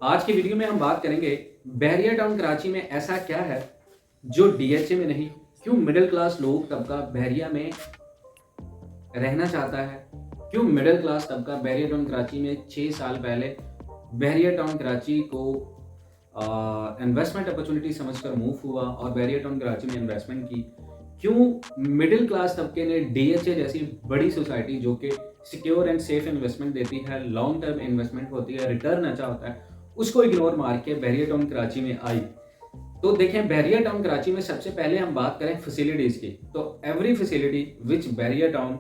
आज की वीडियो में हम बात करेंगे बैरियर टाउन कराची में ऐसा क्या है जो डीएचए में नहीं। क्यों मिडिल क्लास लोग तबका बहरिया में रहना चाहता है। क्यों मिडिल क्लास तबका बैरियर टाउन कराची में 6 साल पहले बैरियर टाउन कराची को इन्वेस्टमेंट अपॉर्चुनिटी समझकर मूव हुआ और बैरियर टाउन कराची में इन्वेस्टमेंट की। क्यों मिडिल क्लास तबके ने डीएचए जैसी बड़ी सोसाइटी जो कि सिक्योर एंड सेफ इन्वेस्टमेंट देती है, लॉन्ग टर्म इन्वेस्टमेंट होती है, रिटर्न अच्छा होता है, उसको इग्नोर मार के बैरियर टाउन कराची में आई। तो देखें, बैरियर टाउन कराची में सबसे पहले हम बात करें फैसिलिटीज की, तो every facility which barrier town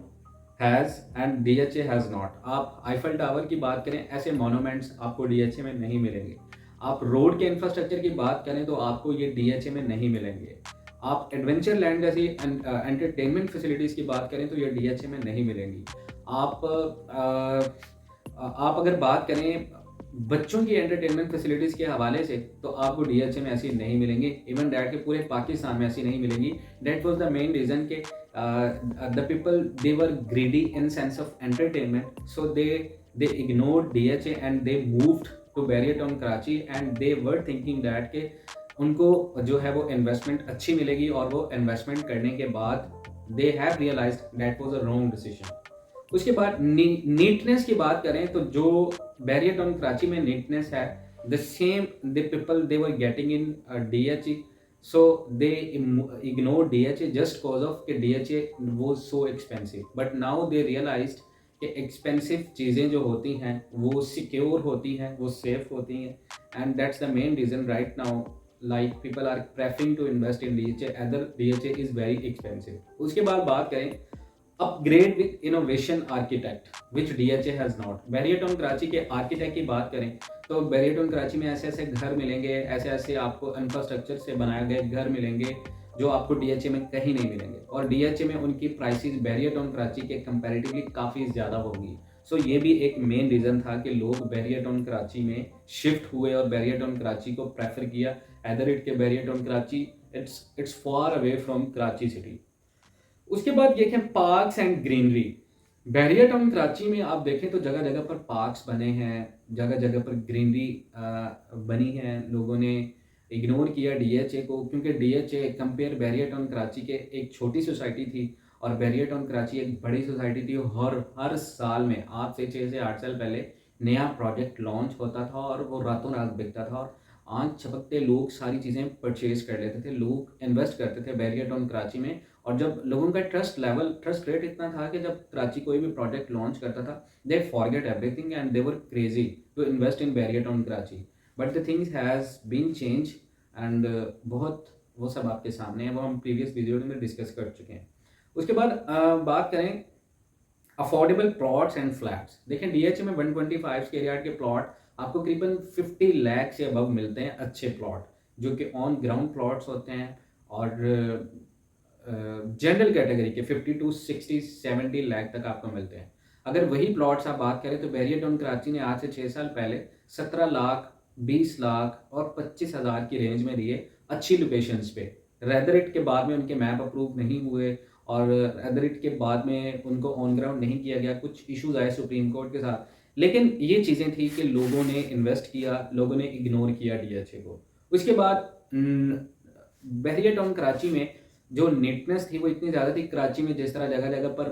has and DHA has not. आप आईफल टावर की बात करें, ऐसे मोनूमेंट्स आपको डीएचए में नहीं मिलेंगे। आप रोड के इंफ्रास्ट्रक्चर की बात करें तो आपको ये डीएचए में नहीं मिलेंगे। आप एडवेंचर लैंड जैसी एंटरटेनमेंट फैसिलिटीज की बात करें तो ये डीएचए में नहीं मिलेंगी। आप आप अगर बात करें बच्चों की एंटरटेनमेंट फैसिलिटीज के हवाले से तो आपको डीएचए में ऐसी नहीं मिलेंगी। इवन डैट के पूरे पाकिस्तान में ऐसी नहीं मिलेंगी। That was the main reason के the people they were greedy in sense of entertainment, so they ignored DHA and they moved to Barrier Town Karachi and they were thinking that कि उनको जो है वो इन्वेस्टमेंट अच्छी मिलेगी और वो इन्वेस्टमेंट करने के बाद they have realized that was a wrong decision। उसके बाद नीटनेस की बात करें तो जो बैरियर टाउन कराची में नीटनेस है, the same the people they were getting in DHA, so they ignore DHA just cause of कि डीएचए वो so expensive. But now they realized कि एक्सपेंसिव चीज़ें जो होती हैं वो सिक्योर होती हैं, वो सेफ होती हैं, and that's the main reason right now like people are preferring to invest in DHA other DHA is very expensive. उसके बाद बात करें upgrade with innovation architect which DHA has not. Bahria town Karachi के आर्किटेक्ट की बात करें तो बैरियर टाउन कराची में ऐसे ऐसे घर मिलेंगे, ऐसे ऐसे आपको इंफ्रास्ट्रक्चर से बनाए गए घर मिलेंगे जो आपको डीएचए में कहीं नहीं मिलेंगे, और डीएचए में उनकी प्राइसेस बैरियर टाउन कराची के कंपैरेटिवली काफ़ी ज़्यादा होगी। सो ये भी एक मेन रीज़न था कि लोग बैरियर टाउन कराची में शिफ्ट हुए और बैरियर टाउन कराची को प्रेफर किया। एदर इट के barrier town Karachi it's far away from Karachi city. उसके बाद देखें parks and greenery. Barrier town Karachi में आप देखें तो जगह जगह पर पार्क्स बने हैं, जगह जगह पर ग्रीनरी बनी है। लोगों ने इग्नोर किया डीएचए को क्योंकि DHA compare barrier town Karachi के एक छोटी सोसाइटी थी और बैरियर टाउन कराची एक बड़ी सोसाइटी थी। हर हर साल में आज से 6 से 8 साल पहले नया प्रोजेक्ट लॉन्च होता था और वो रातों रात बिकता था और आंख झपकते लोग सारी चीज़ें परचेज कर लेते थे, लोग इन्वेस्ट करते थे बैरियर टाउन कराची में। और जब लोगों का ट्रस्ट रेट इतना था कि जब कराची कोई भी प्रोजेक्ट लॉन्च करता था, they forget everything and they were crazy to invest in Bahria town Karachi. But the things has been change and बहुत वो सब आपके सामने है, वो हम प्रीवियस वीडियो में डिस्कस कर चुके हैं। उसके बाद बात करें अफोर्डेबल प्लॉट्स एंड फ्लैट्स। देखें डीएचए में 125 स्क्वायर यार्ड के प्लॉट आपको करीबन 50 लाख से अबव मिलते हैं, अच्छे प्लॉट जो कि ऑन ग्राउंड प्लॉट्स होते हैं और जनरल कैटेगरी के 50 टू 60 70 लाख तक आपको मिलते हैं। अगर वही प्लॉट्स आप बात करें तो बैरियर टाउन कराची ने आज से 6 साल पहले 17 लाख 20 लाख और 25,000 की रेंज में दिए अच्छी लोकेशंस पे। रेदरिट के बाद में उनके मैप अप्रूव नहीं हुए और रेदरिट के बाद में उनको ऑन ग्राउंड नहीं किया गया, कुछ इश्यूज आए सुप्रीम कोर्ट के साथ। लेकिन ये चीज़ें थी कि लोगों ने इन्वेस्ट किया, लोगों ने इग्नोर किया डीएचए को। उसके बाद बैरियर टाउन कराची में जो नीटनेस थी वो इतनी ज़्यादा थी। कराची में जिस तरह जगह जगह पर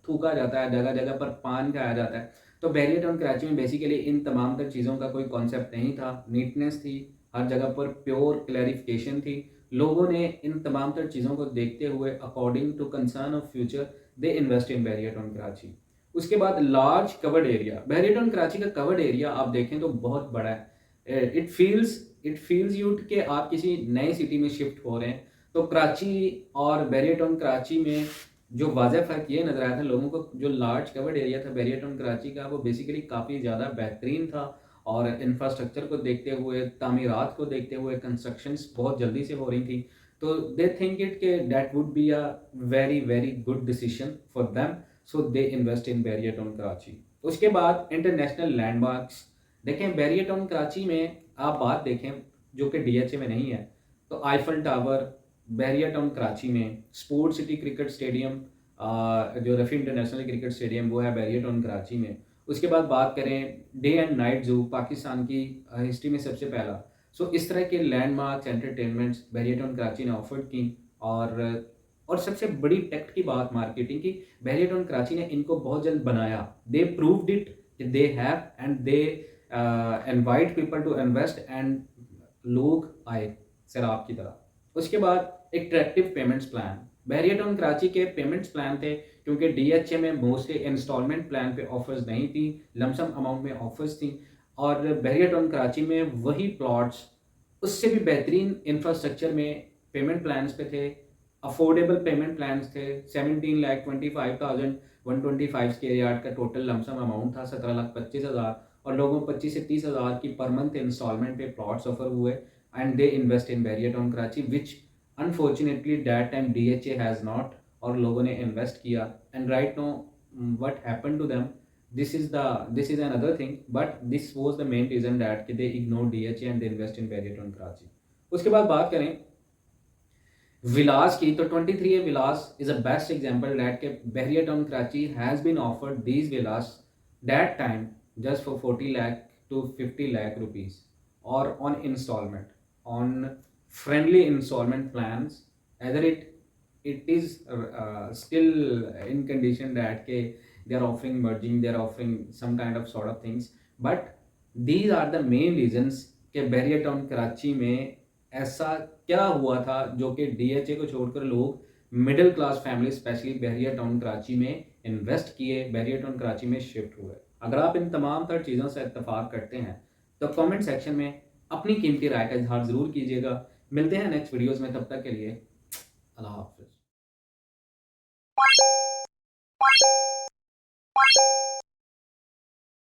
थूका जाता है, जगह जगह पर पान खाया जाता है, तो बैरियर टाउन कराची में बेसिकली इन तमाम तर चीज़ों का कोई कॉन्सेप्ट नहीं था। नीटनेस थी, हर जगह पर प्योर क्लैरिफिकेशन थी। लोगों ने इन तमाम तर चीज़ों को देखते हुए according to concern of future they invest in Bahria town Karachi. उसके बाद large covered area. Bahria town Karachi का कवर्ड एरिया आप देखें तो बहुत बड़ा है। इट फील्स यू कि आप किसी नए सिटी में शिफ्ट हो रहे हैं। तो कराची और बैरियर टाउन कराची में जो वाज़ह फ़र्क ये नज़र आया था लोगों को, जो लार्ज कवर्ड एरिया था बैरियर टाउन कराची का वो बेसिकली काफ़ी ज़्यादा बेहतरीन था और इंफ्रास्ट्रक्चर को देखते हुए, तामीरात को देखते हुए, कंस्ट्रक्शंस बहुत जल्दी से हो रही थी। तो दे थिंक इट के that would be a very very good decision for them, so they invest in Bahria town Karachi. उसके बाद इंटरनेशनल लैंडमार्क्स। देखें बैरियर टाउन कराची में आप बात देखें जो कि डीएचए में नहीं है, तो Eiffel tower barrier town Karachi में, स्पोर्ट सिटी क्रिकेट स्टेडियम जो रफ़ी इंटरनेशनल क्रिकेट स्टेडियम वो है बैरियर टाउन कराची में। उसके बाद बात करें day and night zoo Pakistan की हिस्ट्री में सबसे पहला। सो इस तरह के लैंडमार्क्स एंटरटेनमेंट्स बहरिया टाउन कराची ने ऑफर्ड की। और और सबसे बड़ी टेक्ट की बात मार्केटिंग की, बहरिया टाउन कराची ने इनको बहुत जल्द बनाया। They proved it, they have and they invite people to invest and लोग आए सैलाब की तरह। उसके बाद एक attractive payments plan, Bahria town Karachi के पेमेंट्स प्लान थे क्योंकि डीएचए में मोस्टली इंस्टॉलमेंट प्लान पे ऑफर्स नहीं थी, लमसम अमाउंट में ऑफर्स थी। और बहरिया टाउन कराची में वही प्लॉट्स उससे भी बेहतरीन इंफ्रास्ट्रक्चर में पेमेंट प्लान्स पे थे, अफोर्डेबल पेमेंट प्लान्स थे। 17,25,000 125 स्क्वायर यार्ड का टोटल लमसम अमाउंट था, 17,25,000, और लोगों को 25 से 30,000 की पर मंथ इंस्टॉलमेंट पे प्लॉट्स ऑफर हुए and they invest in Bahria town Karachi which unfortunately that time DHA has not, और लोगों ने इन्वेस्ट किया and right know what happened to them, this is another thing, but this was the main reason that they ignored DHA and they invest in Bharrier Town Karachi। उसके बाद बात करें विलास की, तो 23A villas is a best example that के Bahria town Karachi has been offered these villas that time just for 40 lakh to 50 lakh rupees or on installment, on friendly installment plans, either it is still in condition that ke they are offering merging, they are offering some kind of sort of things, but these are the main reasons कि barrier town Karachi में ऐसा क्या हुआ था जो कि DHA को छोड़कर लोग middle class family specially barrier town Karachi में इन्वेस्ट किए, बैरियर टाउन कराची में शिफ्ट हुए। अगर आप इन तमाम तर चीज़ों से इत्तेफाक करते हैं तो कमेंट सेक्शन में अपनी कीमती राय का इजहार ज़रूर कीजिएगा। मिलते हैं नेक्स्ट वीडियोज़ में, तब तक के लिए अल्लाह हाफ़िज़।